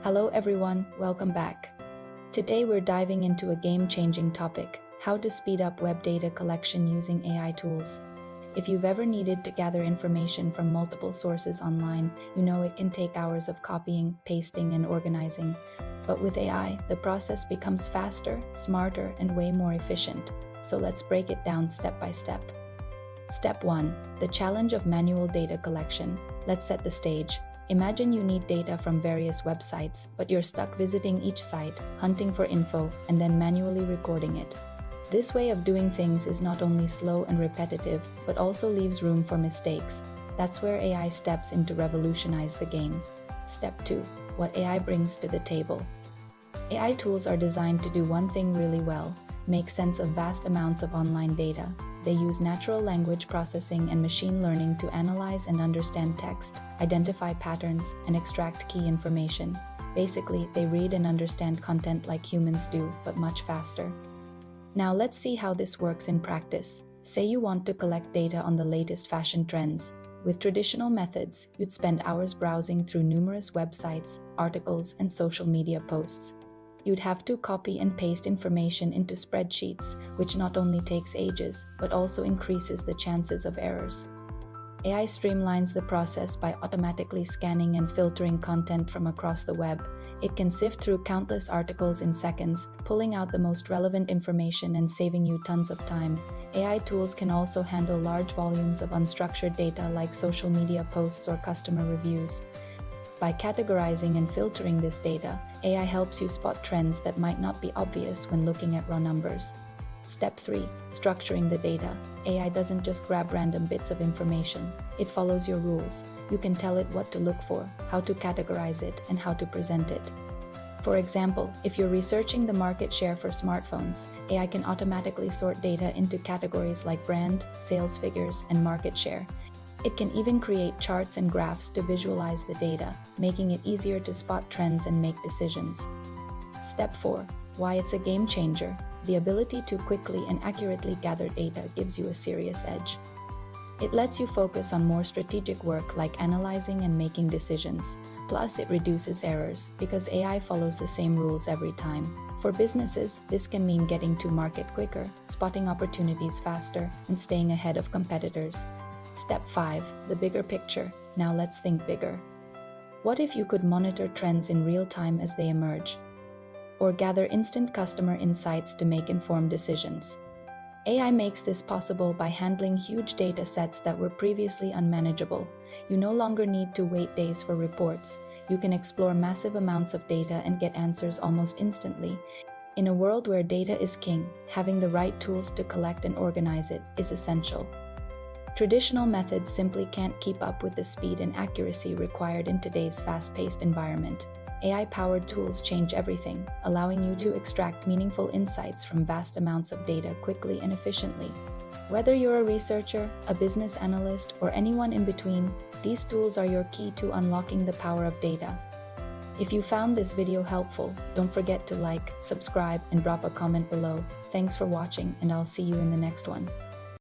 Hello everyone, welcome back. Today we're diving into a game-changing topic, how to speed up web data collection using AI tools. If you've ever needed to gather information from multiple sources online, you know it can take hours of copying, pasting, and organizing. But with AI, the process becomes faster, smarter, and way more efficient. So let's break it down step by step. Step 1. The challenge of manual data collection. Let's set the stage. Imagine you need data from various websites, but you're stuck visiting each site, hunting for info, and then manually recording it. This way of doing things is not only slow and repetitive, but also leaves room for mistakes. That's where AI steps in to revolutionize the game. Step 2. What AI brings to the table. AI tools are designed to do one thing really well: make sense of vast amounts of online data. They use natural language processing and machine learning to analyze and understand text, identify patterns, and extract key information. Basically, they read and understand content like humans do, but much faster. Now let's see how this works in practice. Say you want to collect data on the latest fashion trends. With traditional methods, you'd spend hours browsing through numerous websites, articles, and social media posts. You'd have to copy and paste information into spreadsheets, which not only takes ages, but also increases the chances of errors. AI streamlines the process by automatically scanning and filtering content from across the web. It can sift through countless articles in seconds, pulling out the most relevant information and saving you tons of time. AI tools can also handle large volumes of unstructured data like social media posts or customer reviews. By categorizing and filtering this data, AI helps you spot trends that might not be obvious when looking at raw numbers. Step 3. Structuring the data. AI doesn't just grab random bits of information. It follows your rules. You can tell it what to look for, how to categorize it, and how to present it. For example, if you're researching the market share for smartphones, AI can automatically sort data into categories like brand, sales figures, and market share. It can even create charts and graphs to visualize the data, making it easier to spot trends and make decisions. Step 4. Why it's a game changer. The ability to quickly and accurately gather data gives you a serious edge. It lets you focus on more strategic work like analyzing and making decisions. Plus, it reduces errors because AI follows the same rules every time. For businesses, this can mean getting to market quicker, spotting opportunities faster, and staying ahead of competitors. Step 5. The bigger picture. Now let's think bigger. What if you could monitor trends in real time as they emerge? Or gather instant customer insights to make informed decisions? AI makes this possible by handling huge data sets that were previously unmanageable. You no longer need to wait days for reports. You can explore massive amounts of data and get answers almost instantly. In a world where data is king, having the right tools to collect and organize it is essential. Traditional methods simply can't keep up with the speed and accuracy required in today's fast-paced environment. AI-powered tools change everything, allowing you to extract meaningful insights from vast amounts of data quickly and efficiently. Whether you're a researcher, a business analyst, or anyone in between, these tools are your key to unlocking the power of data. If you found this video helpful, don't forget to like, subscribe, and drop a comment below. Thanks for watching, and I'll see you in the next one.